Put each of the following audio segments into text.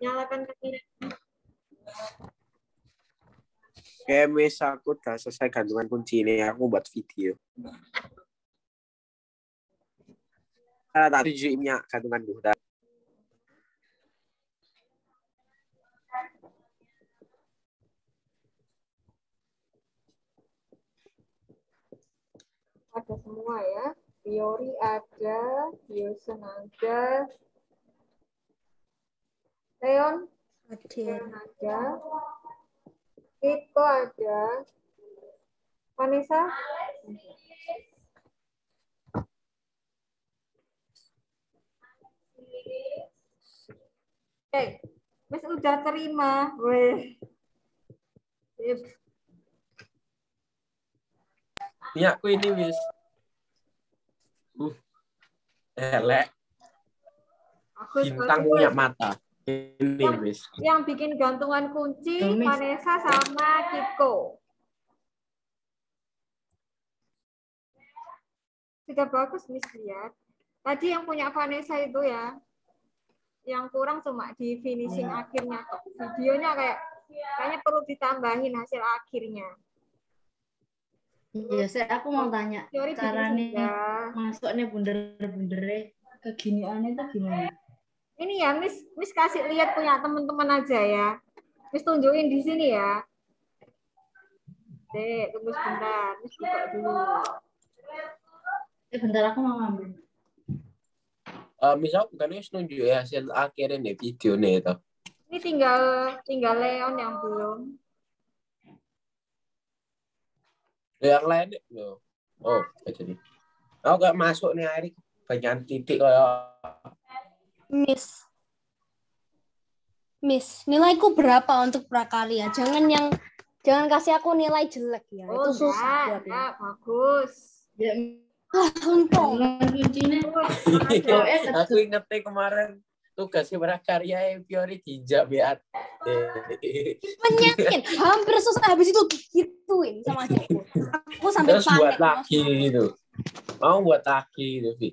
Nyalakan kamera. Mis, aku udah selesai gantungan kunci ini. Aku buat video. Tak tunjukin gantungan gue. Ada semua ya. Teori ada, Wilson ada, Leon ada, Iko ada, Vanessa. Mas udah terima, weh. Ya, aku ini Miss. Elek. Bintang punya mata. Ini Miss. Yang bikin gantungan kunci Vanessa sama Kiko. Sudah bagus Miss lihat. Tadi yang punya Vanessa itu ya. Yang kurang cuma di finishing akhirnya. Videonya kayaknya perlu ditambahin hasil akhirnya. Iya, aku mau tanya caranya masuknya bunder-bundernya keginiannya itu gimana? Ini ya, Miss kasih lihat punya teman-teman aja ya. Miss tunjukin di sini ya. Dek, tunggu sebentar. Miss buka dulu. Bentar aku mau ngambil. Misal bukan nunjuk ya hasil akhirnya nih video nih itu. Ini tinggal Leon yang belum. Yang lain loh. Oh, jadi. Aku gak masuk nih hari banyak titik kayak. Miss, nilaiku berapa untuk prakarya? Jangan kasih aku nilai jelek ya. Oh, itu susah buat ya, bagus. Ya, untung. Aku ingetnya kemarin tugasnya prakarya Fiori dijak beat. Penyakin, hampir selesai habis itu gituin sama adikku. Aku sampai terus buat lagi gitu. Mau buat lagi gitu, Vi.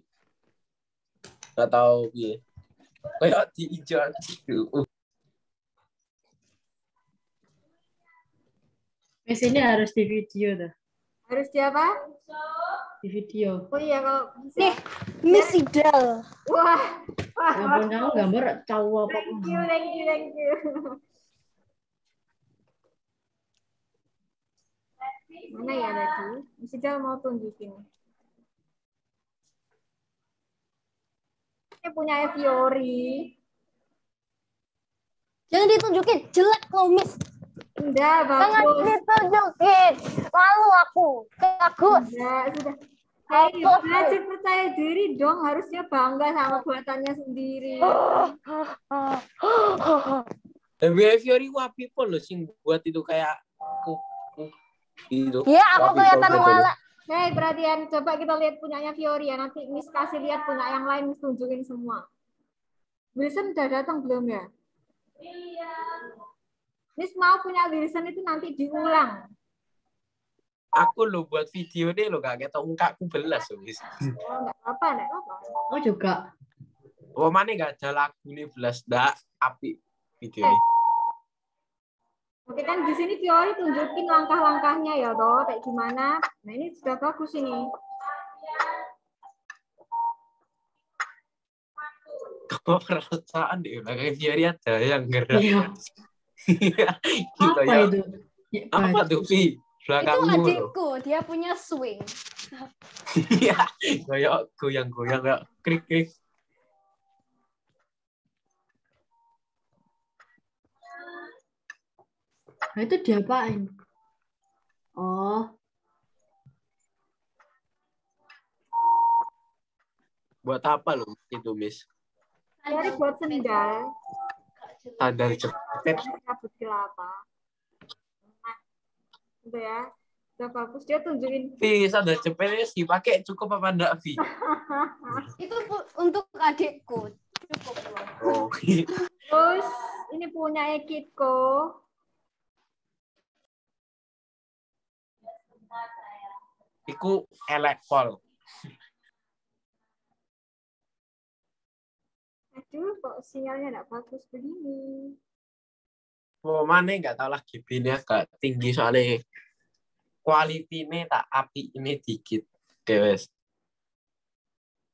Gak tahu ya. Kayak dijak gitu. Miss ini harus di video tuh. Harus di apa? Di video. Oh iya kalau bisa. Nih, Miss Idal. Wah. Walaupun kamu gambar tahu apa. Thank you. Mana ya tadi? Miss Idal mau tunjukin. Ini punya Fiori. Jangan ditunjukin, jelek loh Miss. Enggak, bagus. Jangan ditunjukin, malu aku. Bagus. Enggak, sudah. Belajar percaya diri dong, harusnya bangga sama buatannya sendiri. Fiori wapi pun loh sing buat itu kayak gitu. Iya, aku kelihatan wala. Hei, perhatian, coba kita lihat punyanya Fiori ya. Nanti Miss kasih lihat punya yang lain, Miss tunjukin semua. Wilson udah datang belum ya? Iya. Miss mau punya Wilson itu nanti diulang. Aku lo buat video deh lo gak ketemu mukaku belas loh, Miss. Oh, enggak apa-apa. Oh juga. Oh, mana gak ada lagu nih belas dak api video ini. Oke kan di sini Fiori tunjukin langkah-langkahnya ya toh, kayak gimana. Nah, ini sudah bagus ini. Kok perasaan deh, kayak Fiori ada yang gerak. Apa itu? Apa tuh, Vi? Itu adikku, dia punya swing. Iya, kayak goyang-goyang kayak krik-krik. Nah, itu diapain? Oh. Buat apa lo itu, Miss? Dari buat sendal. Sandal jepit. Kabut kelapa. Nah, itu ya. Udah bagus, dia tunjukin. Sandal jepitnya sih pakai cukup apa enggak, Vi? Itu untuk adikku. Cukup loh. Oh. Terus ini punya Ekitko. Iku elek pol. Aduh, kok sinyalnya nggak bagus begini. Mau mana nggak tahu lah GB-nya agak tinggi soalnya quality-nya tak api ini dikit. Oke, wes.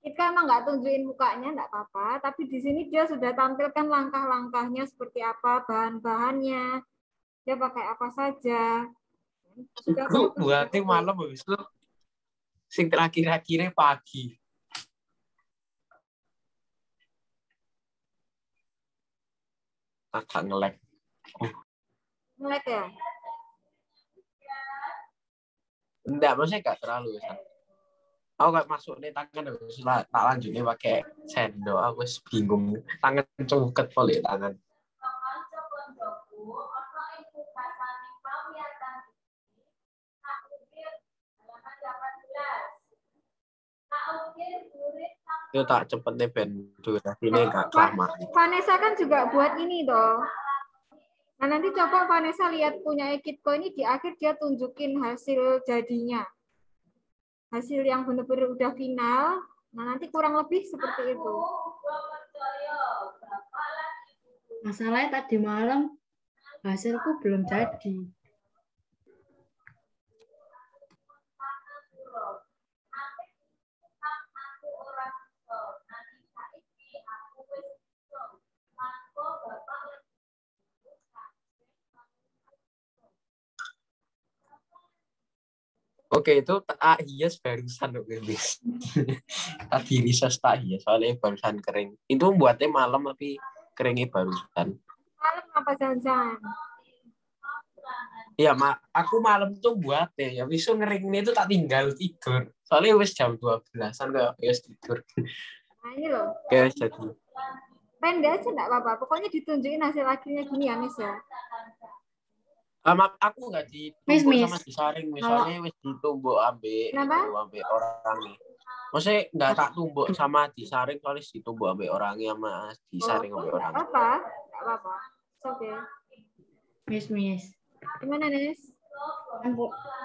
Kita emang nggak tunjukin mukanya, nggak apa-apa. Tapi di sini dia sudah tampilkan langkah-langkahnya seperti apa, bahan-bahannya, dia pakai apa saja. Iku buatnya malam habis itu sing terakhir-akhirnya pagi. Agak nge-lag. Nge-lag ya? Enggak, maksudnya enggak terlalu. Aku gak masuk nih tangan habis tak lanjutnya pakai sendok. Aku bingung. Tangan cungket boleh tangan. Itu tak cepet nih Ben. Durasinya gak kelamaan. Vanessa kan juga buat ini toh. Nah nanti coba Vanessa lihat punya Kitco ini di akhir dia tunjukin hasil jadinya. Hasil yang benar-benar udah final. Nah nanti kurang lebih seperti itu. Masalahnya tadi malam hasilku belum jadi. Oke, itu tak hias barusan guys. Tadi research tak hias soalnya barusan kering. Itu buatnya malam tapi keringnya barusan. Malam apa jangan-jangan? Iya, aku malam tuh buat ya besok ngeringnya itu tak tinggal tidur. Soalnya wis jam 12-an kayak wis tidur. Nah ini loh. Kayak jadi. Pendek aja enggak apa-apa. Pokoknya ditunjukin hasil akhirnya gini ya, Miss ya. Aku nggak ditumbuk sama disaring, misalnya wis ditumbuk ambek orang nih. Maksudnya nggak tak tumbuk sama disaring, soalnya ditumbuk ambek orangnya sama disaring ambek orang. Nggak apa-apa. Oke. Miss. Gimana, Nes?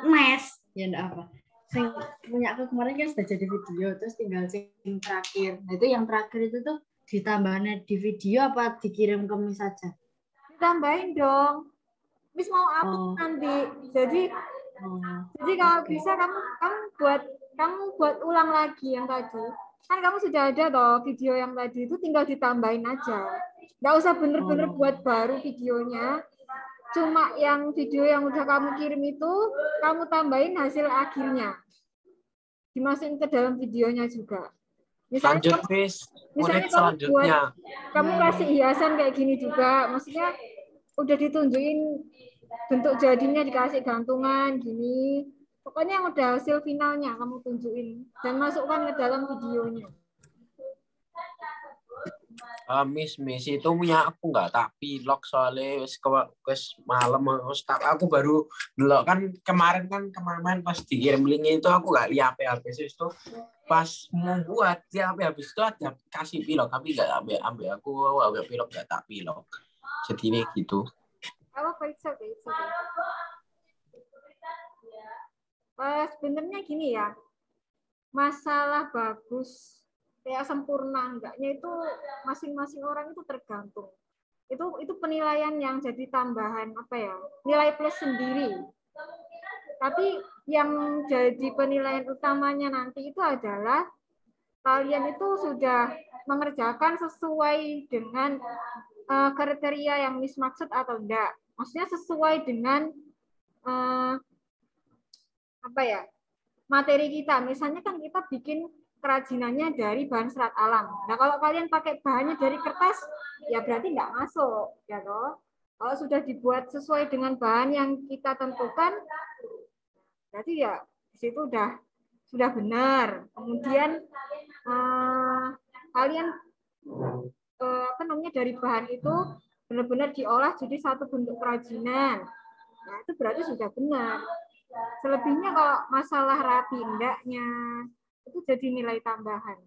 Mes. Ya enggak apa. Sing punya aku kemarin kan sudah jadi video, terus tinggal yang terakhir. Nah, itu yang terakhir itu tuh ditambahnya di video apa dikirim ke Miss saja? Ditambahin dong. Miss mau upload nanti. Jadi kalau bisa kamu buat ulang lagi yang tadi. Kan kamu sudah ada toh video yang tadi itu, tinggal ditambahin aja. Nggak usah bener-bener buat baru videonya. Cuma yang video yang udah kamu kirim itu kamu tambahin hasil akhirnya. Dimasukin ke dalam videonya juga. Misalnya kamu kasih hiasan kayak gini juga, maksudnya udah ditunjukin bentuk jadinya, dikasih gantungan gini. Pokoknya yang udah hasil finalnya kamu tunjukin dan masukkan ke dalam videonya. Miss itu punya aku nggak tak pilok soalnya wes malam aku baru delok kan kemarin pas dikirim linknya itu aku nggak lihat HP itu pas mau buat ya habis itu ada kasih pilok tapi nggak ambil aku pilok nggak tak pilok jadi ini gitu. Sebenarnya gini ya, masalah bagus kayak sempurna enggaknya itu masing-masing orang itu tergantung. Itu penilaian yang jadi tambahan nilai plus sendiri. Tapi yang jadi penilaian utamanya nanti itu adalah kalian itu sudah mengerjakan sesuai dengan kriteria yang Miss maksud atau enggak. Maksudnya sesuai dengan materi kita. Misalnya kan kita bikin kerajinannya dari bahan serat alam. Nah, kalau kalian pakai bahannya dari kertas, ya berarti nggak masuk, ya toh. Kalau sudah dibuat sesuai dengan bahan yang kita tentukan, berarti ya di situ sudah benar. Kemudian kalian dari bahan itu benar-benar diolah jadi satu bentuk kerajinan. Nah, itu berarti sudah benar. Selebihnya kalau masalah rapi enggaknya, itu jadi nilai tambahan.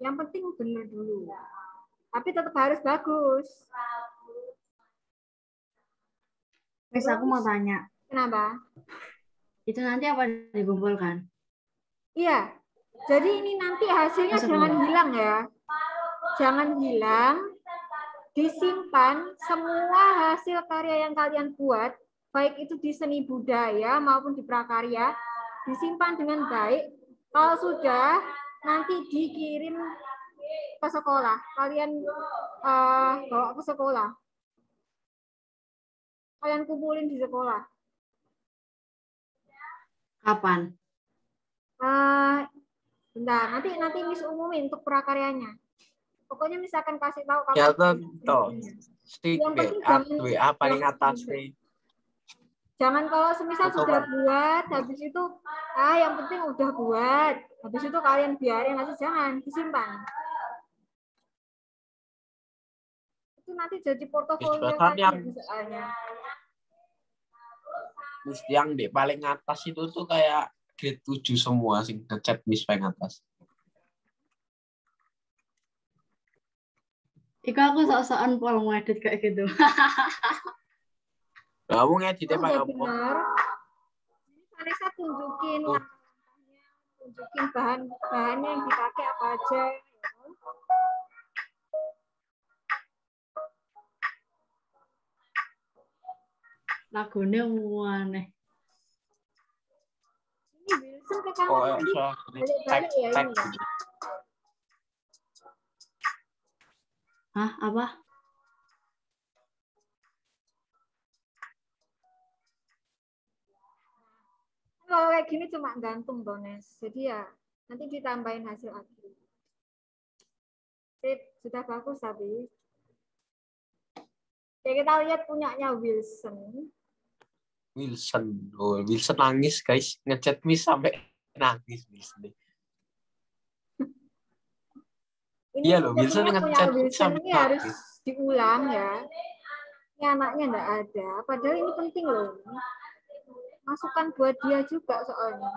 Yang penting benar dulu. Tapi tetap harus bagus. Miss, aku mau tanya. Kenapa? Itu nanti apa dikumpulkan? Iya. Jadi ini nanti hasilnya jangan hilang ya. jangan hilang, disimpan semua hasil karya yang kalian buat, baik itu di seni budaya maupun di prakarya, disimpan dengan baik. Kalau sudah, nanti dikirim ke sekolah. Kalian bawa ke sekolah. Kalian kumpulin di sekolah. Kapan? Bentar, nanti Miss umumin untuk prakaryanya. Pokoknya misalkan kasih tahu kamu. Ya toh. Yang penting WA paling atas nih. Jangan kalau semisal sudah buat, habis itu yang penting udah buat, habis itu kalian biarin aja, jangan disimpan. Itu nanti jadi portofolio kalian misalnya. Yang di paling atas itu tuh kayak grade 7 semua sih ngechat Miss paling atas. Ika aku sok-sokan pol ngedit kayak gitu. Kamu ngeditnya pakai apa? Benar. Vanessa tunjukin bahan-bahannya yang dipakai apa aja. Lagunya aneh. Ini Wilson ke kamar balik-balik ya ini ya. Hah, apa? Kalau kayak gini cuma gantung Dones. Jadi ya nanti ditambahin hasil akhir. Sip, sudah bagus tapi. Oke, kita lihat punyanya Wilson. Oh, Wilson nangis guys, ngechat Miss sampai nangis Wilson. Iya loh, Wilson ngechat sampai ini harus diulang ya. Ini anaknya enggak ada. Padahal ini penting loh. Masukan buat dia juga soalnya.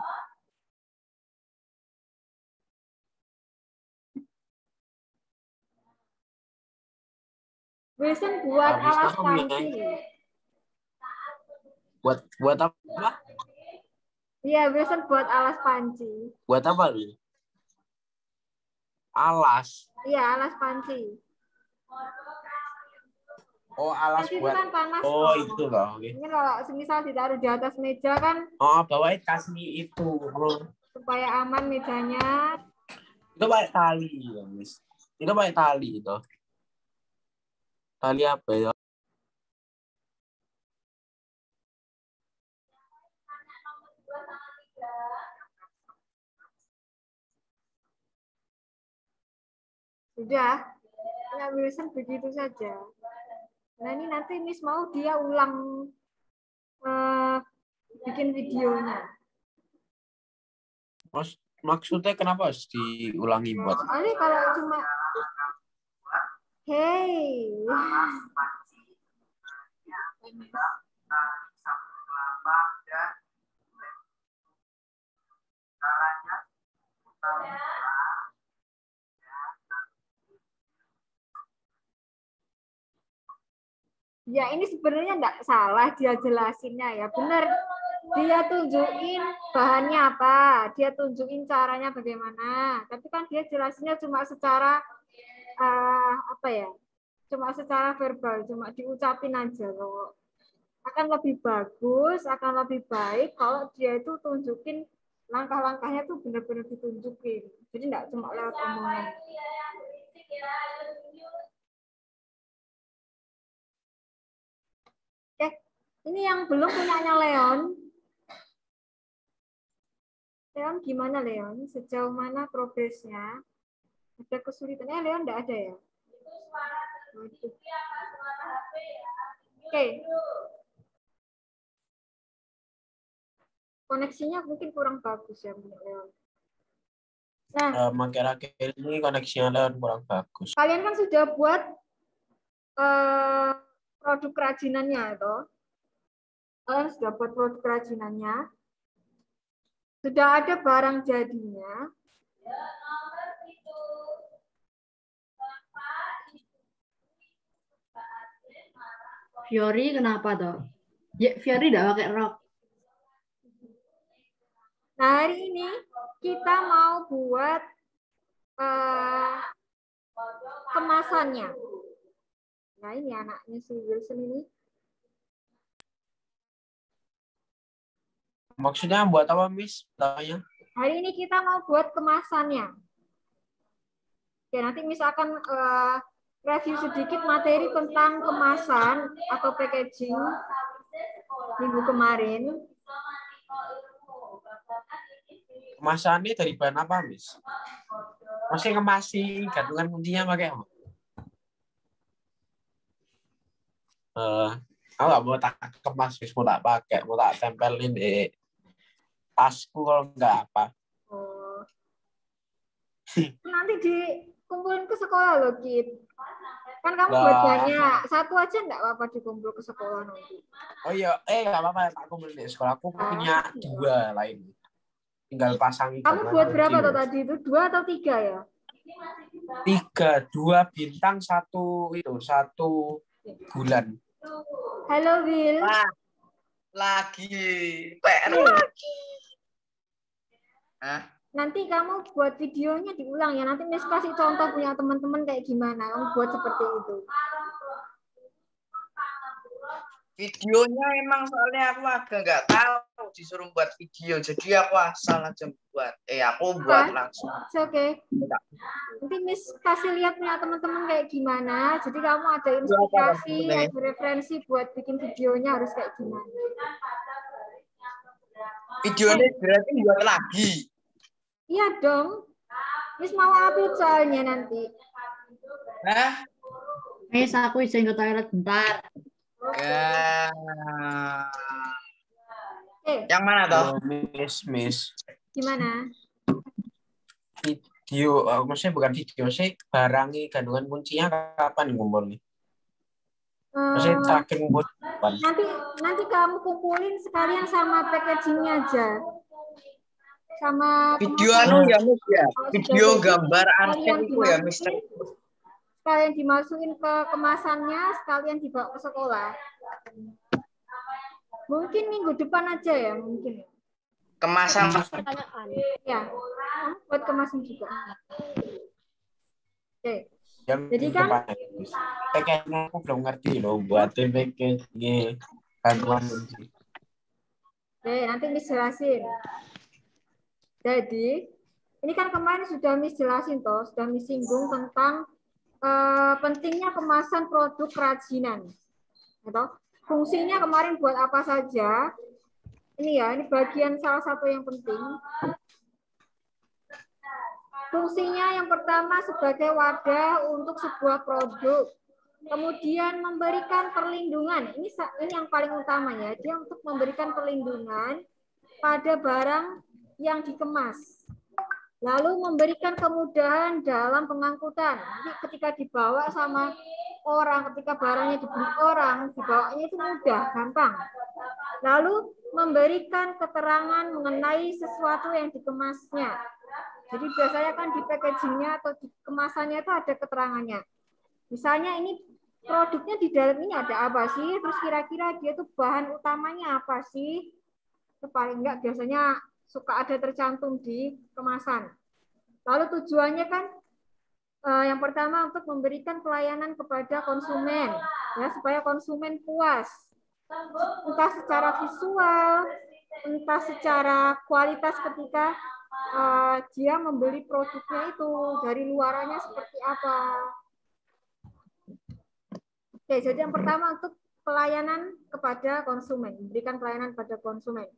Wilson buat alas panci. Buat apa? Iya, Wilson buat alas panci. Buat apa lu? Alas. Iya, alas panci. Oh, alas panci buat. Itu kan panas. Oh, itu loh. Okay. Ini kalau semisal ditaruh di atas meja kan. Oh, bawain kasih itu. Supaya aman mejanya. Itu pakai tali ya, Miss. Itu pakai tali itu. Tali apa ya? Sudah, ya Wilson begitu saja. Nah ini nanti Miss mau dia ulang bikin videonya. Maksudnya kenapa harus diulangi buat? Soalnya kalau cuma hey. Ya ini sebenarnya enggak salah dia jelasinnya ya. Benar. Dia tunjukin bahannya apa, dia tunjukin caranya bagaimana. Tapi kan dia jelasinnya cuma secara apa ya? Cuma secara verbal, cuma diucapin aja loh. Akan lebih bagus, akan lebih baik kalau dia itu tunjukin langkah-langkahnya tuh benar-benar ditunjukin. Jadi enggak cuma lewat omongan. Ini yang belum punyanya Leon. Leon gimana Leon? Sejauh mana progresnya? Ada kesulitannya? Leon enggak ada ya? Oke. Koneksinya mungkin kurang bagus ya Leon. Nah, akhir-akhir ini koneksinya Leon kurang bagus. Kalian kan sudah buat produk kerajinannya itu. Kalian sudah buat produk kerajinannya. Sudah ada barang jadinya. Fiori kenapa toh? Ya, Fiori tidak pakai rok. Nah, hari ini kita mau buat kemasannya. Nah ini anaknya si Wilson ini. Maksudnya buat apa, Miss? Tanya. Hari ini kita mau buat kemasannya. Oke, nanti Miss akan review sedikit materi tentang kemasan atau packaging minggu kemarin. Kemasannya dari bahan apa, Miss? Masih ngemasi, gantungan kuncinya pakai apa? Aku nggak mau tak kemas, Miss. Mau tak pakai, mau tak tempelin di tasku kalau nggak apa. Oh. Nanti dikumpulin ke sekolah loh, Kit. Kan kamu buat banyak. Satu aja nggak apa-apa dikumpul ke sekolah nanti. Oh iya, nggak apa-apa. Aku beli di sekolah. Aku punya 2 lain. Tinggal pasang. Kamu buat berapa tuh tadi itu? 2 atau 3 ya? 3, 2 bintang, 1 bulan. Halo, Will. Lagi PR lagi. Hah? Nanti kamu buat videonya diulang ya. Nanti Miss kasih contoh punya teman-teman kayak gimana. Kamu buat seperti itu. Videonya emang soalnya aku agak nggak tahu disuruh buat video. Jadi aku asal aja buat. Aku buat langsung. Oke. Nanti Miss kasih lihat punya teman-teman kayak gimana. Jadi kamu ada inspirasi, ada referensi buat bikin videonya harus kayak gimana. Videonya berarti buat lagi. Iya dong. Miss mau upload soalnya nanti. Hah? Miss, aku izin ke toilet bentar. Ya. Yang mana toh? Miss. Gimana? Video, maksudnya bukan video sih, barangnya gantungan kuncinya kapan ngumpul nih? Maksudnya terakhir ngumpul kapan? Nanti kamu kumpulin sekalian sama packagingnya aja. Sama video ya, Miss ya. Video gambar aneh itu ya, Miss. Sekalian dimasukin ke kemasannya, sekalian dibawa ke sekolah. Mungkin minggu depan aja ya, mungkin. Kemasan. Ya, buat kemasan juga. Oke. Jadi kan packaging aku belum ngerti loh buat packaging gantungan kunci. Oke, nanti Miss jelasin. Jadi, ini kan kemarin sudah Miss jelasin toh, sudah Miss singgung tentang pentingnya kemasan produk kerajinan. Atau fungsinya kemarin buat apa saja? Ini ya, ini bagian salah satu yang penting. Fungsinya yang pertama sebagai wadah untuk sebuah produk. Kemudian memberikan perlindungan. Ini yang paling utamanya. Dia untuk memberikan perlindungan pada barang yang dikemas. Lalu memberikan kemudahan dalam pengangkutan. Jadi ketika dibawa sama orang, ketika barangnya dibeli orang, dibawanya itu mudah, gampang. Lalu memberikan keterangan mengenai sesuatu yang dikemasnya. Jadi biasanya kan di packagingnya atau di kemasannya itu ada keterangannya. Misalnya ini produknya di dalam ini ada apa sih? Terus kira-kira dia tuh bahan utamanya apa sih? Paling enggak biasanya suka ada tercantum di kemasan. Lalu tujuannya kan yang pertama untuk memberikan pelayanan kepada konsumen, ya supaya konsumen puas, entah secara visual, entah secara kualitas ketika dia membeli produknya itu dari luarannya seperti apa. Oke, jadi yang pertama untuk pelayanan kepada konsumen, memberikan pelayanan pada konsumen.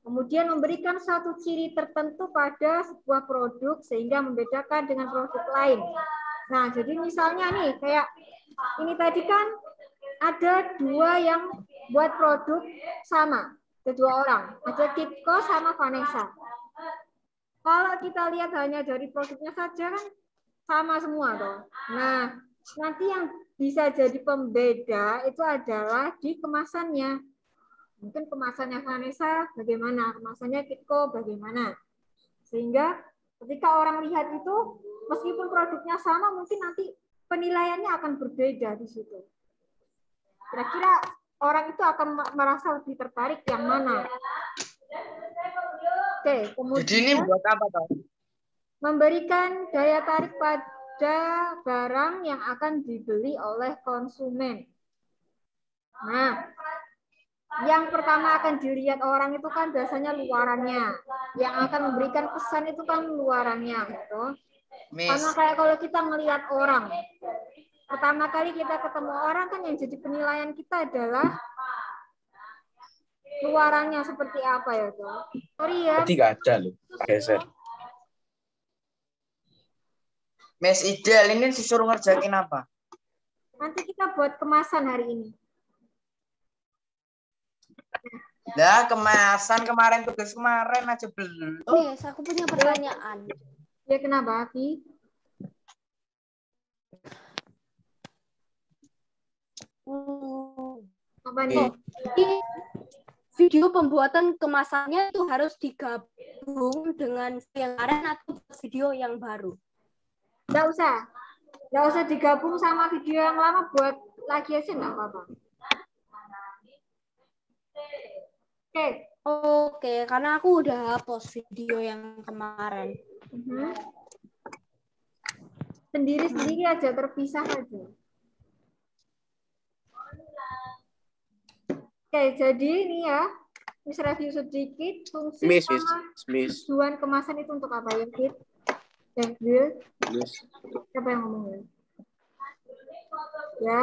Kemudian memberikan satu ciri tertentu pada sebuah produk sehingga membedakan dengan produk lain. Nah, jadi misalnya nih, kayak ini tadi kan ada 2 yang buat produk sama, ada 2 orang, ada Kitco sama Vanessa. Kalau kita lihat hanya dari produknya saja kan sama semua toh. Nah, nanti yang bisa jadi pembeda itu adalah di kemasannya. Mungkin kemasannya Vanessa bagaimana, kemasannya Kitco bagaimana. Sehingga ketika orang lihat itu, meskipun produknya sama, mungkin nanti penilaiannya akan berbeda di situ. Kira-kira orang itu akan merasa lebih tertarik yang mana. Oke, kemudian jadi ini buat apa toh? Memberikan daya tarik pada barang yang akan dibeli oleh konsumen. Nah, yang pertama akan dilihat orang itu kan biasanya luarannya. Yang akan memberikan pesan itu kan luarannya, gitu. Karena Miss, kayak kalau kita ngelihat orang, pertama kali kita ketemu orang kan yang jadi penilaian kita adalah luarannya seperti apa ya tuh. Sorry ya. Tadi nggak ada loh. Geser. Miss Idel ini disuruh ngerjain apa? Nanti kita buat kemasan hari ini. Lah kemasan kemarin tugas kemarin aja belum. Nis, aku punya pertanyaan. Ya kenapa, Ki? Apa nih? Jadi, video pembuatan kemasannya itu harus digabung dengan yang kemarin atau video yang baru? Nggak usah. Nggak usah digabung sama video yang lama, buat lagi aja nggak apa-apa. Oke. Oke, karena aku udah hapus video yang kemarin. Sendiri-sendiri aja, terpisah aja. Oke, jadi ini ya, Miss review sedikit fungsi sama tujuan kemasan itu untuk apa ya, Kit? Will? Siapa yang ngomong ya? Ya,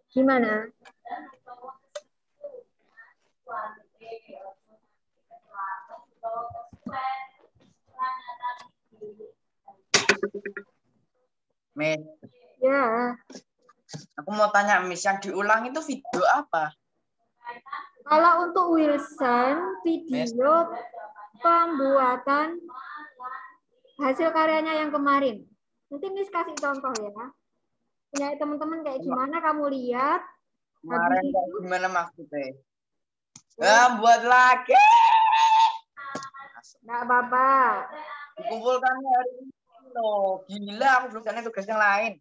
gimana? Miss, Ya, aku mau tanya Miss, yang diulang itu video apa? kalau untuk Wilson, video pembuatan hasil karyanya yang kemarin. Nanti Miss kasih contoh ya. Punya teman-teman kayak gimana, kamu lihat. Kemarin Habis kayak itu, gimana maksudnya? Buat lagi. nggak apa-apa. Dikumpulkan hari ini loh. Gila, aku belum tanya tugas yang lain.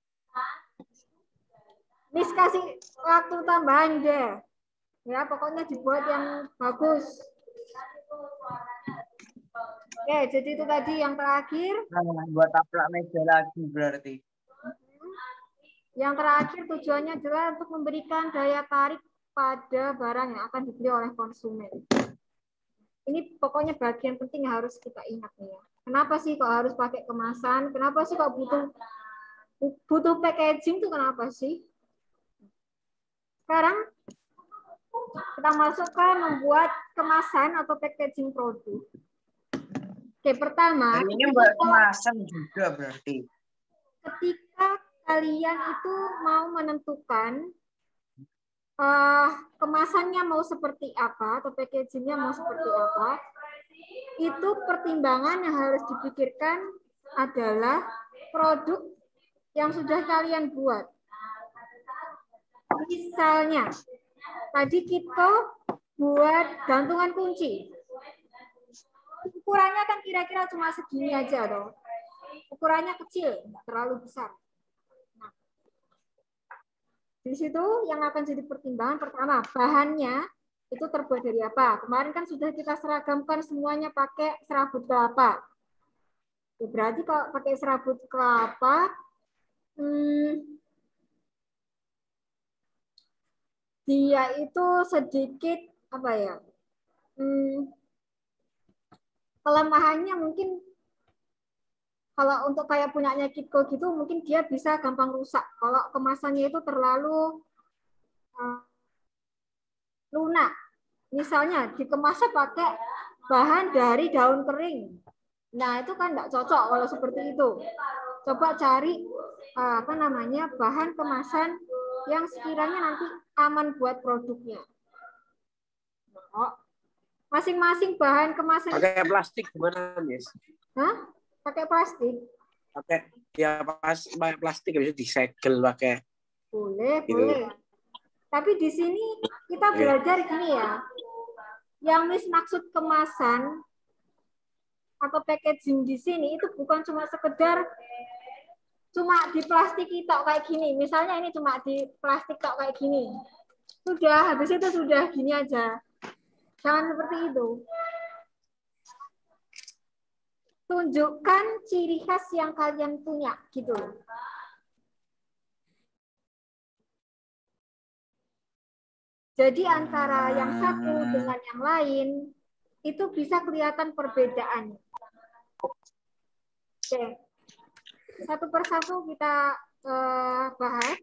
Miss kasih waktu tambahan deh. Ya, pokoknya dibuat yang bagus. Oke, jadi itu tadi yang terakhir. Buat taplak meja lagi berarti. Yang terakhir tujuannya adalah untuk memberikan daya tarik pada barang yang akan dibeli oleh konsumen. Ini pokoknya bagian penting yang harus kita ingat nih ya. Kenapa sih kok harus pakai kemasan? Kenapa sih kok butuh packaging tuh kenapa sih? Sekarang kita masuk ke membuat kemasan atau packaging produk. Oke, pertama, Hari ini buat kemasan juga berarti. ketika kalian itu mau menentukan kemasannya mau seperti apa atau packagingnya mau seperti apa, itu pertimbangan yang harus dipikirkan adalah produk yang sudah kalian buat. Misalnya, tadi kita buat gantungan kunci. Ukurannya kan kira-kira cuma segini aja loh. Ukurannya kecil, nggak terlalu besar. Nah, di situ yang akan jadi pertimbangan pertama, bahannya itu terbuat dari apa? Kemarin kan sudah kita seragamkan semuanya pakai serabut kelapa. Ya, berarti kalau pakai serabut kelapa, dia itu sedikit apa ya? Kelemahannya mungkin kalau untuk kayak punyanya Kitco gitu mungkin dia bisa gampang rusak. Kalau kemasannya itu terlalu lunak. Misalnya dikemasnya pakai bahan dari daun kering. Nah, itu kan nggak cocok kalau seperti itu. Coba cari bahan kemasan yang sekiranya nanti aman buat produknya. Masing-masing bahan kemasan. Pakai plastik gimana, Miss? Hah? Pakai plastik? Pakai plastik bisa disegel pakai. Boleh, gitu. boleh. Tapi di sini kita belajar gini ya. Yang Miss maksud kemasan atau packaging di sini itu bukan cuma sekedar di plastik tok kayak gini. Misalnya ini cuma di plastik tok kayak gini. Sudah, habis itu sudah gini aja. Jangan seperti itu. tunjukkan ciri khas yang kalian punya, gitu. Jadi antara yang satu dengan yang lain, itu bisa kelihatan perbedaannya. Oke. Satu persatu kita bahas.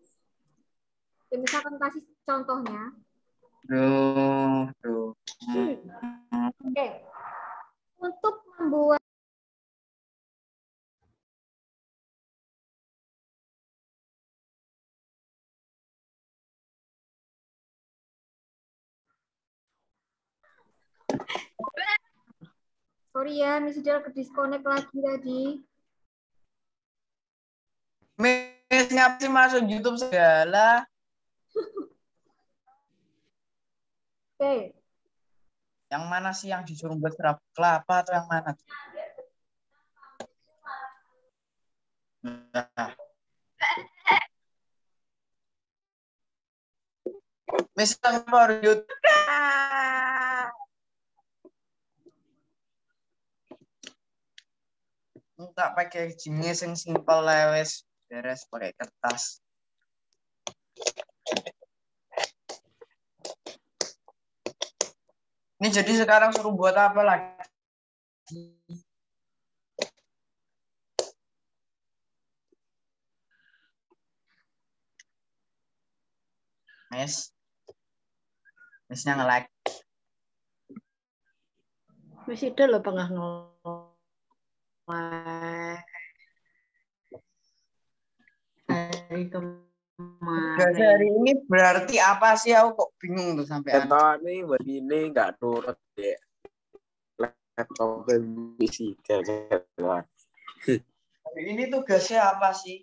Misalkan kasih contohnya. Oke. Untuk membuat sorry ya, Miss Idel ke disconnect lagi tadi. Miss ngapa sih masuk YouTube segala? Oke. Yang mana sih yang disuruh buat serabut kelapa atau yang mana? Nah. Miss ngapa YouTube? Tak pakai jenis yang simpel lewes beres pakai kertas. Ini jadi sekarang suruh buat apa lagi? Miss-nya nge-like. Miss Ida loh pernah nge-like. Hari Tugas hari kemarin. ini berarti apa sih? Aku kok bingung tuh sampai Contoh nih buat ini nggak nurut deh. Laptop misi kayak hari ini tugasnya apa sih?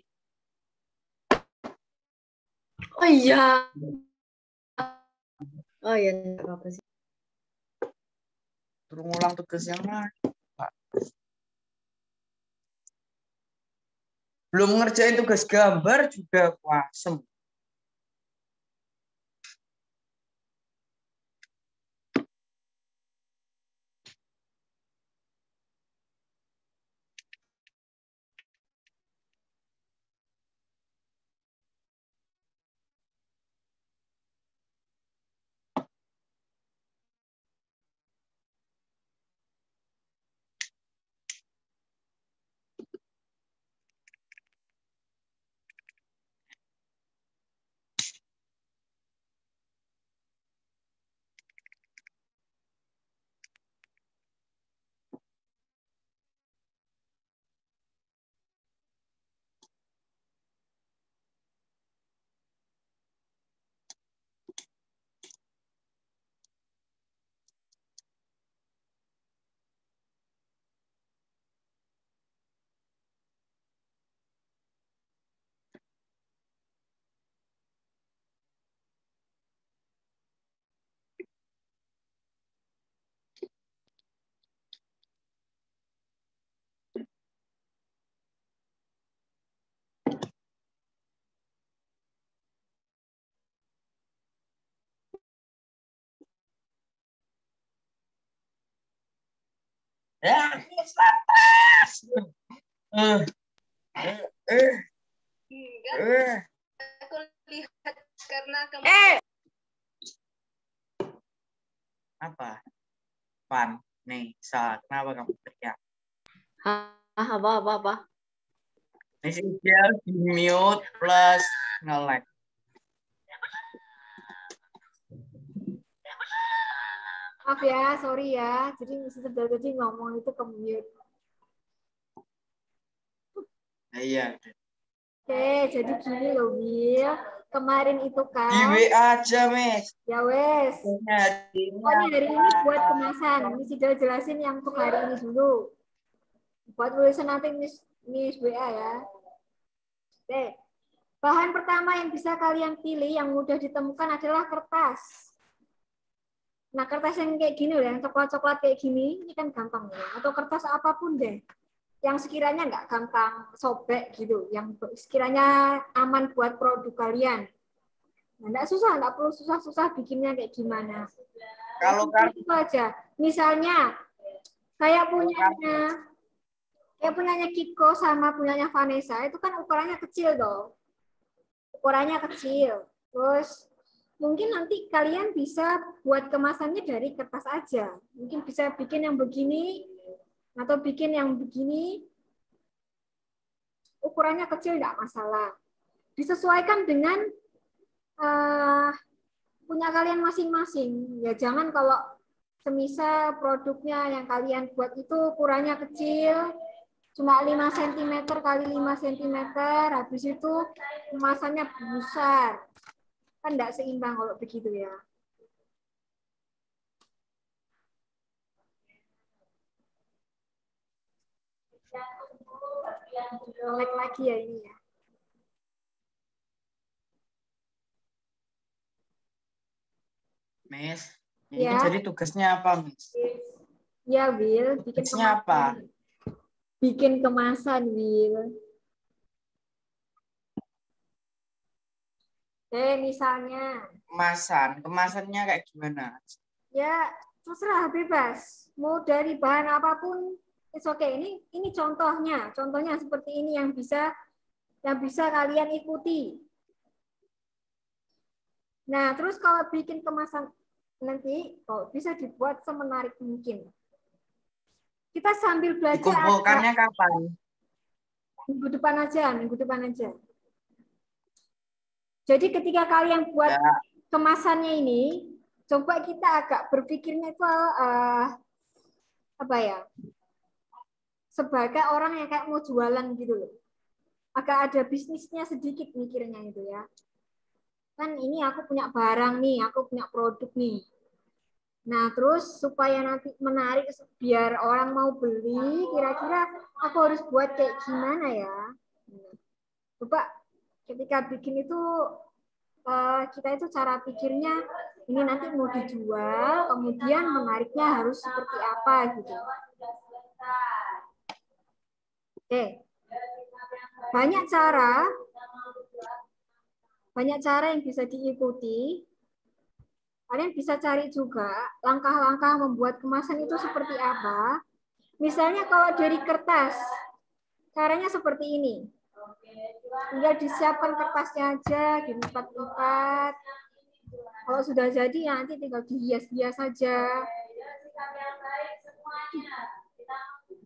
Oh iya. Oh iya, nggak apa-apa sih. Suruh ngulang tugas yang mana? Pak. Belum ngerjain tugas gambar juga wasem. Ya, atas. Enggak, aku lihat karena kamu. Apa? Pan, nih, saat kenapa kamu teriak? Apa? Ini sih dia di mute plus nge-lag. Maaf ya, sorry ya. Jadi Miss Idel tadi ngomong itu ke mute. Iya. Oke, jadi gini loh, Will. Kemarin itu Di kan. WA aja, Miss. Ya wes. Pokoknya hari ini buat kemasan. Miss Idel jelasin yang untuk hari ini dulu. Buat tulisan nanti Miss WA ya. Oke. Bahan pertama yang bisa kalian pilih yang mudah ditemukan adalah kertas. Nah, kertas yang kayak gini loh, yang coklat-coklat kayak gini, ini kan gampang ya. Atau kertas apapun deh. Yang sekiranya nggak gampang sobek gitu. Yang sekiranya aman buat produk kalian. Nah, nggak perlu susah-susah bikinnya kayak gimana. Kalau kan Itu aja. Misalnya, kayak punyanya Kayak punyanya Kiko sama punyanya Vanessa itu kan ukurannya kecil dong. Ukurannya kecil. Terus mungkin nanti kalian bisa buat kemasannya dari kertas aja. Mungkin bisa bikin yang begini atau bikin yang begini. Ukurannya kecil tidak masalah. Disesuaikan dengan punya kalian masing-masing. Ya jangan kalau semisal produknya yang kalian buat itu ukurannya kecil, cuma 5 cm kali 5 cm, habis itu kemasannya besar. Kan tidak seimbang kalau begitu ya. Lag lagi ya ini ya. Miss, ini Ya. jadi tugasnya apa, Miss? Ya, Will, bikin Tugasnya apa? kemasan. Bikin kemasan, Will. Misalnya. Kemasannya kayak gimana? Ya, terserah bebas. Mau dari bahan apapun, it's okay. Ini contohnya. Contohnya seperti ini yang bisa kalian ikuti. Nah, terus kalau bikin kemasan nanti kalau bisa dibuat semenarik mungkin. Kita sambil belajar. Dikumpulkannya kapan? Minggu depan aja. Jadi ketika kalian buat kemasannya ini, coba kita agak berpikirnya itu apa ya? Sebagai orang yang kayak mau jualan gitu loh. Agak ada bisnisnya sedikit mikirnya itu ya. Kan ini aku punya barang nih, aku punya produk nih. Nah, terus supaya nanti menarik biar orang mau beli, kira-kira aku harus buat kayak gimana ya? Coba ketika bikin itu kita itu cara pikirnya ini nanti mau dijual, kemudian menariknya harus seperti apa gitu. Oke. Banyak cara yang bisa diikuti. Kalian bisa cari juga langkah-langkah membuat kemasan itu seperti apa. Misalnya kalau dari kertas, caranya seperti ini. Tinggal disiapkan kertasnya aja, dilipat-lipat. Kalau sudah jadi ya nanti tinggal dihias-hias saja.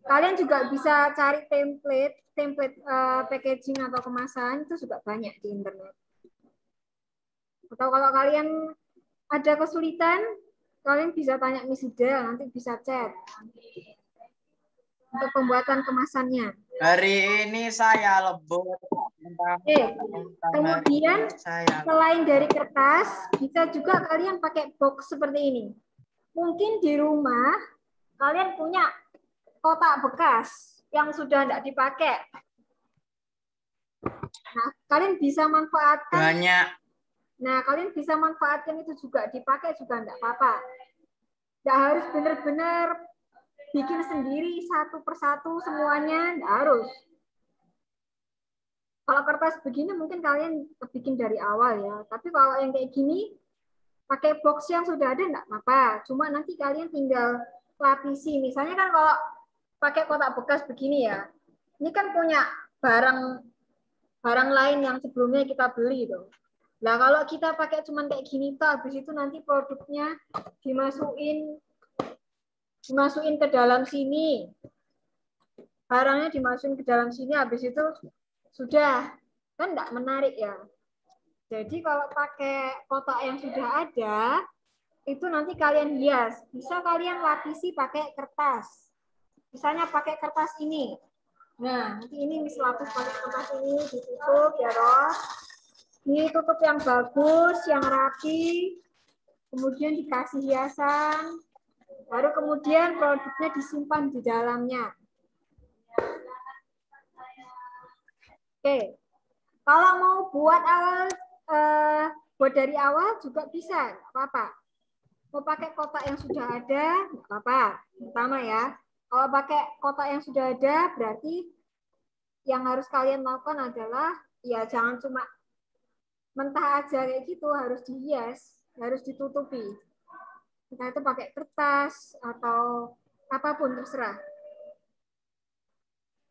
Kalian juga bisa cari template packaging atau kemasan itu juga banyak di internet. Atau kalau kalian ada kesulitan, kalian bisa tanya Miss Ida, nanti bisa chat untuk pembuatan kemasannya. Hari ini saya lebur. Kemudian selain dari kertas, bisa juga kalian pakai box seperti ini. Mungkin di rumah kalian punya kotak bekas yang sudah tidak dipakai. Nah, kalian bisa manfaatkan. Banyak. Nah, kalian bisa manfaatkan itu juga dipakai juga tidak apa-apa. Tidak harus benar-benar bikin sendiri satu persatu semuanya, tidak harus. Kalau kertas begini mungkin kalian bikin dari awal ya. Tapi kalau yang kayak gini, pakai box yang sudah ada enggak apa-apa. Cuma nanti kalian tinggal lapisi. Misalnya kan kalau pakai kotak bekas begini ya, ini kan punya barang lain yang sebelumnya kita beli itu. Nah kalau kita pakai cuma kayak gini tuh, habis itu nanti produknya dimasukin ke dalam sini. Barangnya dimasukin ke dalam sini, habis itu sudah, kan enggak menarik ya. Jadi kalau pakai kotak yang sudah ada, itu nanti kalian hias. Bisa kalian lapisi pakai kertas. Misalnya pakai kertas ini. Nah, nanti ini lapis pakai kertas ini, ditutup ya roh. Ini tutup yang bagus, yang rapi. Kemudian dikasih hiasan. Baru kemudian produknya disimpan di dalamnya. Oke. Kalau mau buat dari awal juga bisa, nggak apa-apa. Mau pakai kotak yang sudah ada, nggak apa-apa. Pertama ya, kalau pakai kotak yang sudah ada, berarti yang harus kalian lakukan adalah ya jangan cuma mentah aja kayak gitu, harus dihias, harus ditutupi. Entah itu pakai kertas atau apapun terserah.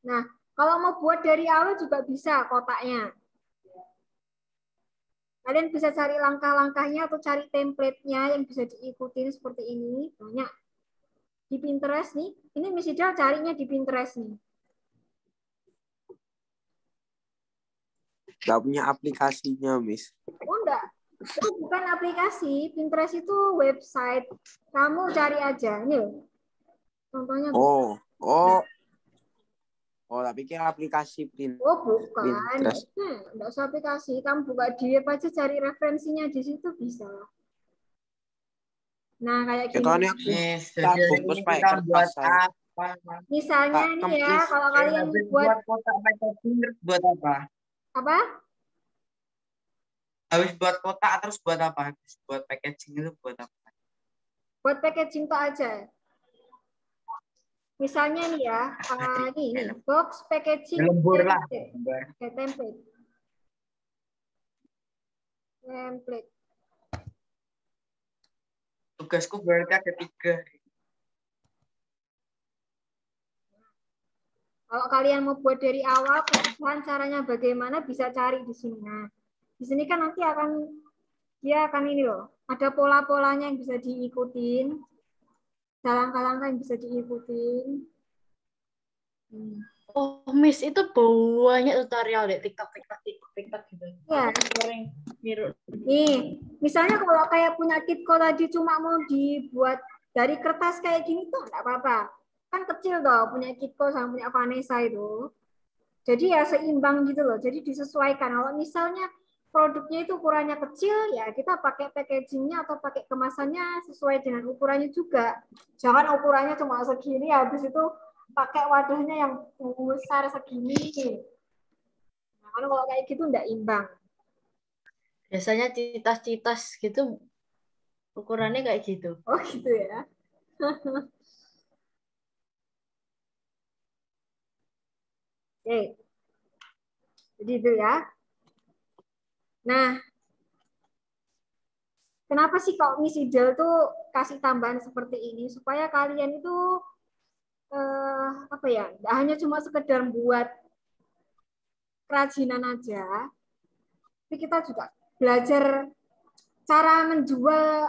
Nah, kalau mau buat dari awal juga bisa kotaknya. Kalian bisa cari langkah-langkahnya atau cari template-nya yang bisa diikutin seperti ini. Banyak di Pinterest nih. Ini Miss Ida carinya di Pinterest nih. Nggak punya aplikasinya, Miss. Oh enggak, itu bukan aplikasi. Pinterest itu website. Kamu cari aja. Ini loh. Contohnya. Tapi kayak aplikasi Oh bukan, Pinterest. enggak usah aplikasi. Kamu buka di web aja cari referensinya di situ bisa. Nah kayak Itu gini. aku Yes, tak jadi bungkus ini pakai kita kertas buat saya. apa? Misalnya Kak, ini ya, Miss, kalau kalian Habis buat kotak packaging terus buat apa? apa? Habis buat kotak terus buat apa? Habis buat packaging itu buat apa? Buat packaging tuh aja. Misalnya nih ya, ini box packaging Lembur lah. template. Oke, template. Tugasku berarti ada 3. Kalau kalian mau buat dari awal, perubahan caranya bagaimana bisa cari di sini. Nah, di sini kan nanti dia akan ini loh, ada pola-polanya yang bisa diikutin, langkah-langkah yang bisa diikutin. Oh, Miss, itu banyak tutorial deh TikTok gitu. Ya. Sering niru. Nih, misalnya kalau kayak punya kitco tadi cuma mau dibuat dari kertas kayak gini tuh enggak apa-apa. Kan kecil toh punya kitco sama punya Vanessa itu. Jadi ya seimbang gitu loh. Jadi disesuaikan. Kalau misalnya produknya itu ukurannya kecil, ya kita pakai packagingnya atau pakai kemasannya sesuai dengan ukurannya juga. Jangan ukurannya cuma segini, habis itu pakai wadahnya yang besar segini. Nah, kalau kayak gitu enggak imbang. Biasanya citas-citas gitu ukurannya kayak gitu. Oh gitu ya. Oke. Jadi itu ya. Nah, kenapa sih kok Miss Idel tuh kasih tambahan seperti ini supaya kalian itu apa ya? Nggak hanya cuma sekedar buat kerajinan aja, tapi kita juga belajar cara menjual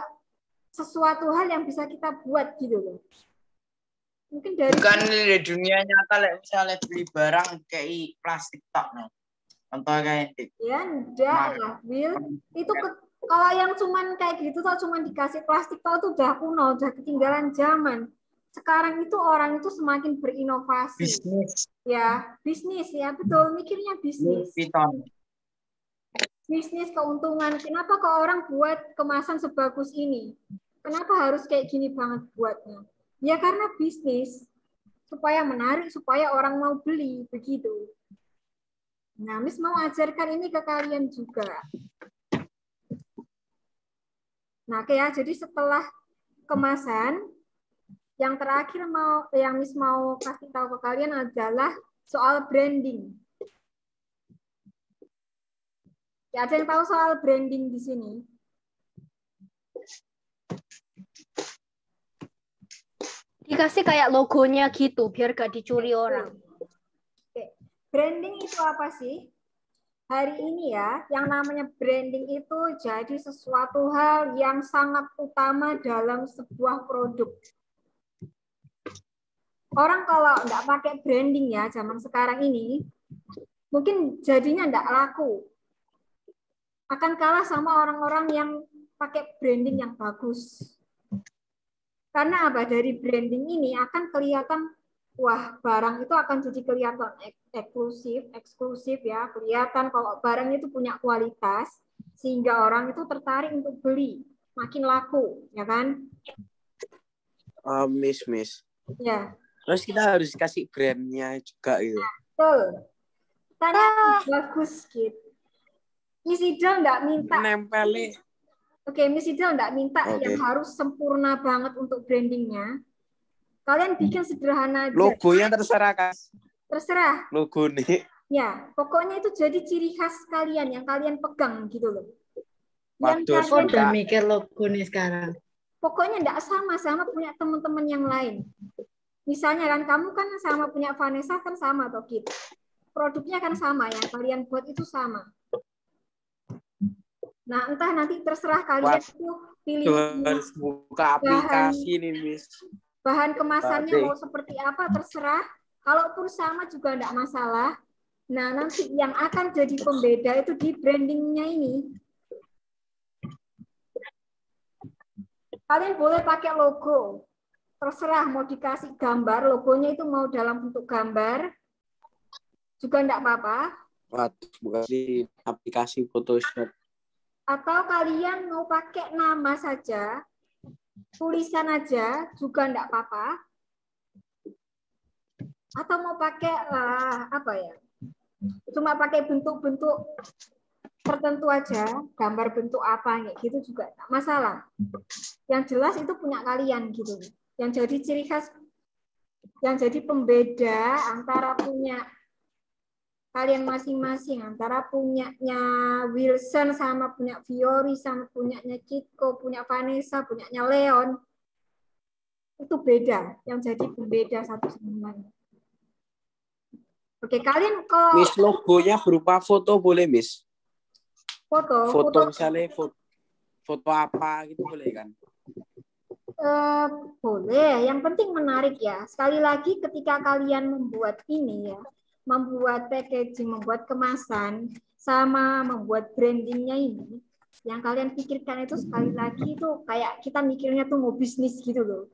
sesuatu hal yang bisa kita buat gitu loh. Mungkin dari Bukan di dunia nyata misalnya beli barang kayak plastik tok no. Contoh kayak gitu. ya enggak lah, Will. Itu kalau yang cuman kayak gitu tuh cuman dikasih plastik tuh udah kuno, udah ketinggalan zaman. Sekarang itu orang itu semakin berinovasi. Bisnis. Ya, bisnis ya betul, mikirnya bisnis. Vuitton. Bisnis keuntungan. Kenapa kok orang buat kemasan sebagus ini? Kenapa harus kayak gini banget buatnya? Ya karena bisnis, supaya menarik, supaya orang mau beli, begitu. Nah, Miss mau ajarkan ini ke kalian juga. Nah, oke ya, jadi setelah kemasan, yang terakhir yang Miss mau kasih tahu ke kalian adalah soal branding. Ya, ada yang tahu soal branding di sini? Dikasih kayak logonya gitu, biar gak dicuri orang. Oke. Branding itu apa sih? Hari ini ya, yang namanya branding itu jadi sesuatu hal yang sangat utama dalam sebuah produk. Orang kalau nggak pakai branding ya, zaman sekarang ini, mungkin jadinya nggak laku. Akan kalah sama orang-orang yang pakai branding yang bagus. Karena apa? Dari branding ini akan kelihatan, wah barang itu akan jadi kelihatan eksklusif ya, kelihatan kalau barang itu punya kualitas, sehingga orang itu tertarik untuk beli, makin laku, ya kan? Miss. Ya. Terus kita harus kasih brandnya juga gitu. Betul. Tanya bagus gitu. Miss Idel nggak minta. Nempelin. Oke, Miss Idel nggak minta yang harus sempurna banget untuk brandingnya. Kalian bikin sederhana aja. Logonya terserah, Kas. Terserah. Logo nih. Ya, pokoknya itu jadi ciri khas kalian yang kalian pegang gitu loh. Yang kalian udah mikir logo nih sekarang. Pokoknya nggak sama punya teman-teman yang lain. Misalnya kan kamu kan sama punya Vanessa kan sama toh Kit. Produknya kan sama yang kalian buat itu sama. Nah, entah nanti terserah kalian itu pilih harus buka aplikasi nih, Miss. bahan kemasannya mau seperti apa terserah. Kalaupun sama juga enggak masalah. Nah, nanti yang akan jadi pembeda itu di brandingnya ini. Kalian boleh pakai logo. Terserah mau dikasih gambar, logonya itu mau dalam bentuk gambar, juga enggak apa-apa. Waduh, bukan di aplikasi Photoshop. Atau kalian mau pakai nama saja, tulisan aja, juga enggak apa-apa. Atau mau pakai apa ya? Cuma pakai bentuk-bentuk tertentu aja, gambar bentuk apa kayak gitu juga enggak masalah. Yang jelas itu punya kalian gitu. Yang jadi ciri khas, yang jadi pembeda antara punya kalian masing-masing, antara punyanya Wilson sama punya Fiori sama punyanya Citko, punya Vanessa, punyanya Leon, itu beda. Yang jadi pembeda satu sama lain. Oke, kalian kalau Miss, logonya berupa foto boleh, Miss? Foto misalnya foto apa gitu boleh kan? Boleh, yang penting menarik ya. Sekali lagi ketika kalian membuat ini ya, membuat packaging, membuat kemasan, sama membuat brandingnya ini, yang kalian pikirkan itu sekali lagi itu kayak kita mikirnya tuh mau bisnis gitu loh.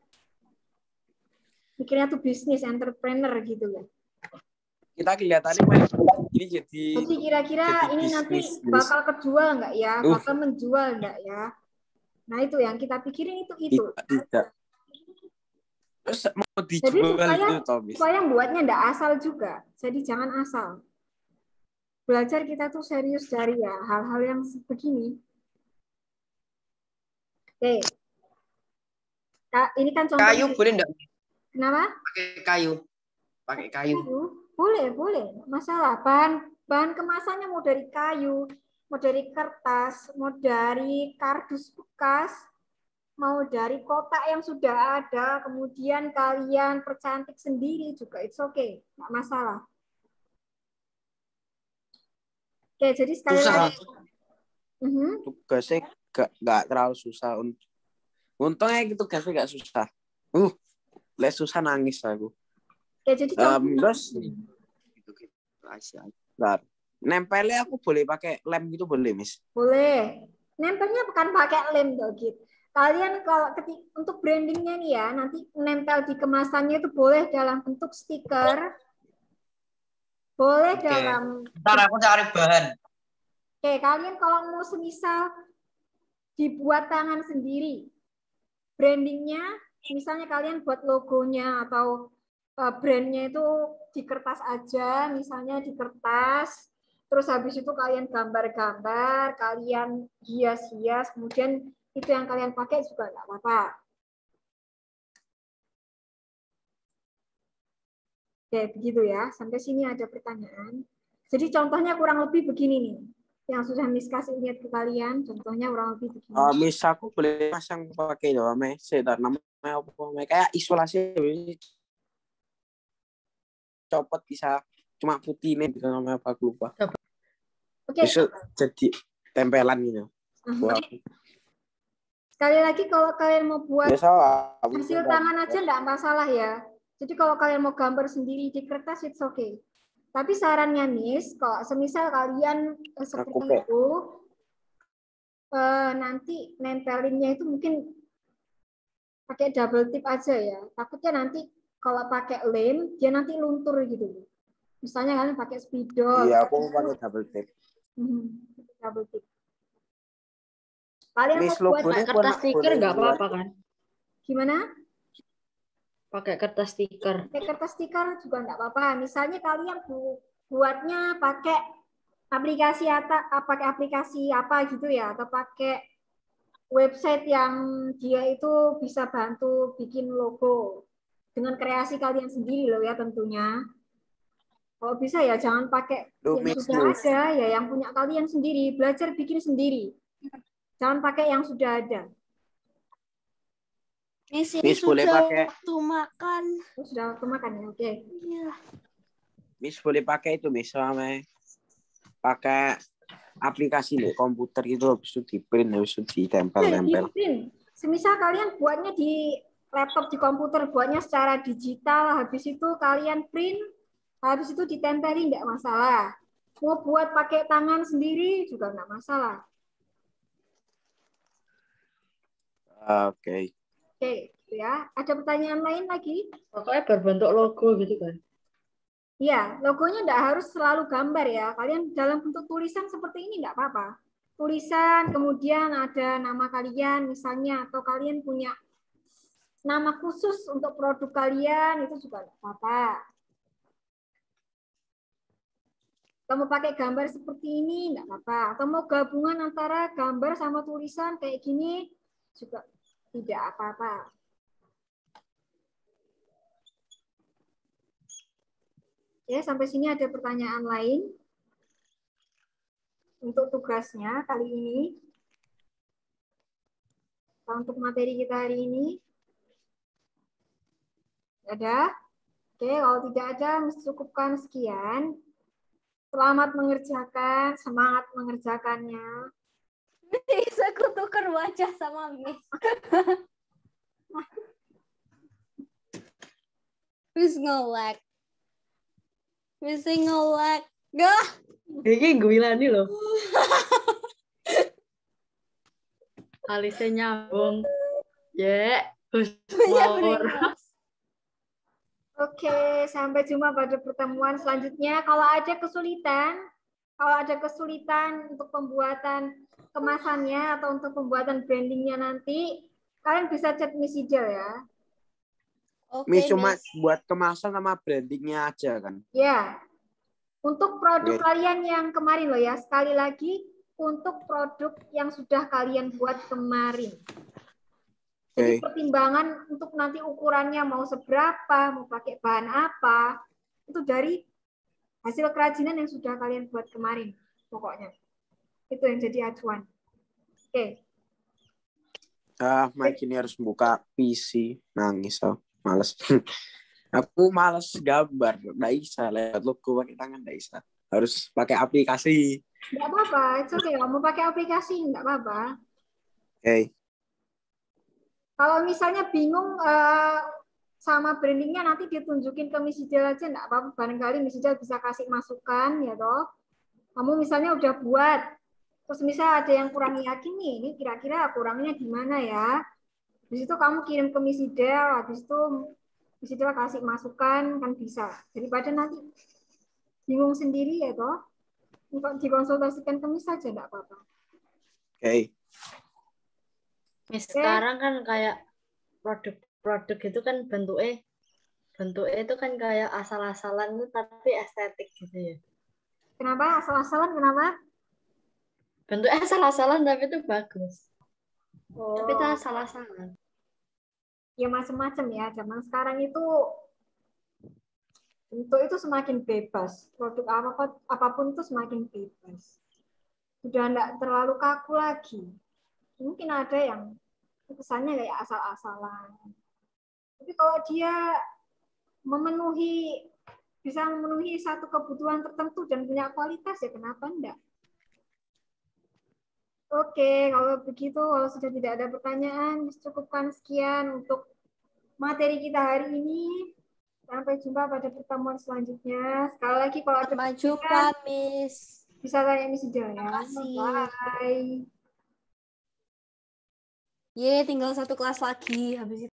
Mikirnya tuh bisnis, entrepreneur gitu ya. Kita kelihatannya ini jadi kira-kira ini nanti bakal kejual nggak ya? Bakal menjual nggak ya? Nah itu yang kita pikirin itu. Tidak. Terus mau dijual jadi supaya buatnya nggak asal juga. Jadi jangan asal. Belajar kita tuh serius dari ya hal-hal yang begini. Oke. Nah, ini kan contoh. Kayu boleh enggak? Kenapa? Pakai kayu. Boleh. Masalah. Bahan kemasannya mau dari kayu, mau dari kertas, mau dari kardus bekas, mau dari kotak yang sudah ada, kemudian kalian percantik sendiri juga, it's okay, nggak masalah. Oke, jadi sekali lagi. Tugasnya nggak terlalu susah. Untungnya gitu tugasnya nggak susah. Les susah nangis aku. Oke, jadi terus nempelnya aku boleh pakai lem gitu boleh, Miss? Boleh. Nempelnya bukan pakai lem tuh gitu. Kalian kalau untuk brandingnya nih ya, nanti nempel di kemasannya itu boleh dalam bentuk stiker, boleh dalam. Ntar aku cari bahan. Oke, kalian kalau mau semisal dibuat tangan sendiri, brandingnya, misalnya kalian buat logonya atau brandnya itu di kertas aja, misalnya di kertas. Terus habis itu kalian gambar-gambar, kalian hias-hias, kemudian itu yang kalian pakai juga nggak apa-apa. Oke, begitu ya. Sampai sini ada pertanyaan. Jadi contohnya kurang lebih begini nih. Yang sudah Miss kasih lihat ke kalian, contohnya kurang lebih begini. Miss, aku boleh pasang pakai namanya apa? Kayak isolasi copot bisa cuma putih nih namanya apa aku lupa. Oke. Bisa jadi tempelan gitu. Sekali lagi kalau kalian mau buat hasil tangan aja enggak masalah ya. Jadi kalau kalian mau gambar sendiri di kertas it's okay. Tapi sarannya Miss, kalau semisal kalian seperti itu nanti nempelinnya itu mungkin pakai double tip aja ya. Takutnya nanti kalau pakai lem dia nanti luntur gitu. Misalnya kalian pakai spidol. Iya, aku pakai double tip. Double tip. Kalian Miss, mau buat kertas stiker nggak apa-apa kan? Gimana? Pakai kertas stiker. Pakai kertas stiker juga nggak apa-apa. Misalnya kalian buatnya pakai aplikasi apa gitu ya, atau pakai website yang dia itu bisa bantu bikin logo dengan kreasi kalian sendiri loh ya tentunya. Kalau bisa ya jangan pakai yang sudah ada ya, yang punya kalian sendiri, belajar bikin sendiri. Jangan pakai yang sudah ada. Miss, ini Miss boleh sudah pakai waktu makan. Oh, sudah waktu makan ya, oke. Iya. Miss boleh pakai itu Miss sama pakai aplikasi di komputer itu habis itu di print habis itu ditempel-tempel. Semisal kalian buatnya di laptop, di komputer, buatnya secara digital, habis itu kalian print, habis itu ditempelin nggak masalah. Mau buat pakai tangan sendiri juga nggak masalah. Oke. Oke, gitu ya. Ada pertanyaan lain lagi? Pokoknya berbentuk logo gitu kan. Iya, logonya nggak harus selalu gambar ya. Kalian dalam bentuk tulisan seperti ini nggak apa-apa. Tulisan, kemudian ada nama kalian misalnya, atau kalian punya nama khusus untuk produk kalian, itu juga nggak apa-apa. Kamu pakai gambar seperti ini, nggak apa-apa. Atau mau gabungan antara gambar sama tulisan kayak gini, juga tidak apa-apa. Ya, sampai sini ada pertanyaan lain untuk tugasnya kali ini. Untuk materi kita hari ini. Ada? Oke, kalau tidak ada, cukupkan sekian. Selamat mengerjakan, semangat mengerjakannya. Bisa aku tukar wajah sama Miss. Miss nge-lag. Miss nge-lag. Gah. Ini gue bilani loh. Alisnya nyambung. Ya, Ya, ngawur. Oke, sampai jumpa pada pertemuan selanjutnya. Kalau ada kesulitan untuk pembuatan kemasannya atau untuk pembuatan brandingnya nanti, kalian bisa chat Miss Ijel ya. Oke, Miss cuma Miss. buat kemasan sama brandingnya aja kan. Ya, untuk produk Oke. kalian yang kemarin loh ya, sekali lagi untuk produk yang sudah kalian buat kemarin. Jadi Oke. pertimbangan untuk nanti ukurannya mau seberapa, mau pakai bahan apa, itu dari hasil kerajinan yang sudah kalian buat kemarin, pokoknya. Itu yang jadi acuan. Oke. Mike ini harus buka PC, nangis males. Aku males gambar, nggak bisa lewat logo pakai tangan, nggak bisa. Harus pakai aplikasi. Nggak apa-apa, itu oke. Mau pakai aplikasi, nggak apa-apa. Oke. Kalau misalnya bingung sama brandingnya, nanti ditunjukin ke Miss Ijel aja, nggak apa-apa. Barangkali Miss Ijel bisa kasih masukan, ya toh. Kamu misalnya udah buat, terus misal ada yang kurang yakin nih, ini kira-kira kurangnya di mana ya. Habis itu kamu kirim ke Miss Ijel, habis itu Miss Ijel kasih masukan, kan bisa. Daripada nanti bingung sendiri, ya toh. Dikonsultasikan ke Miss saja, nggak apa-apa. Oke. Miss, sekarang kan kayak produk itu kan bentuknya itu kan kayak asal-asalan tapi estetik gitu ya. Kenapa? Asal-asalan kenapa? Bentuknya asal-asalan tapi itu bagus. Oh, Tapi itu asal-asalan. ya macam-macam ya. Zaman sekarang itu bentuk itu semakin bebas. Produk apapun itu semakin bebas. Sudah tidak terlalu kaku lagi. Mungkin ada yang kesannya kayak asal-asalan. Tapi kalau dia bisa memenuhi satu kebutuhan tertentu dan punya kualitas, ya kenapa enggak? Oke, kalau begitu, kalau sudah tidak ada pertanyaan, cukupkan sekian untuk materi kita hari ini. Sampai jumpa pada pertemuan selanjutnya. Sekali lagi, kalau ada Sampai pertanyaan, jumpa, Miss. bisa tanya Miss Ijel ya. Terima kasih. Bye. Ye, tinggal satu kelas lagi. Habis itu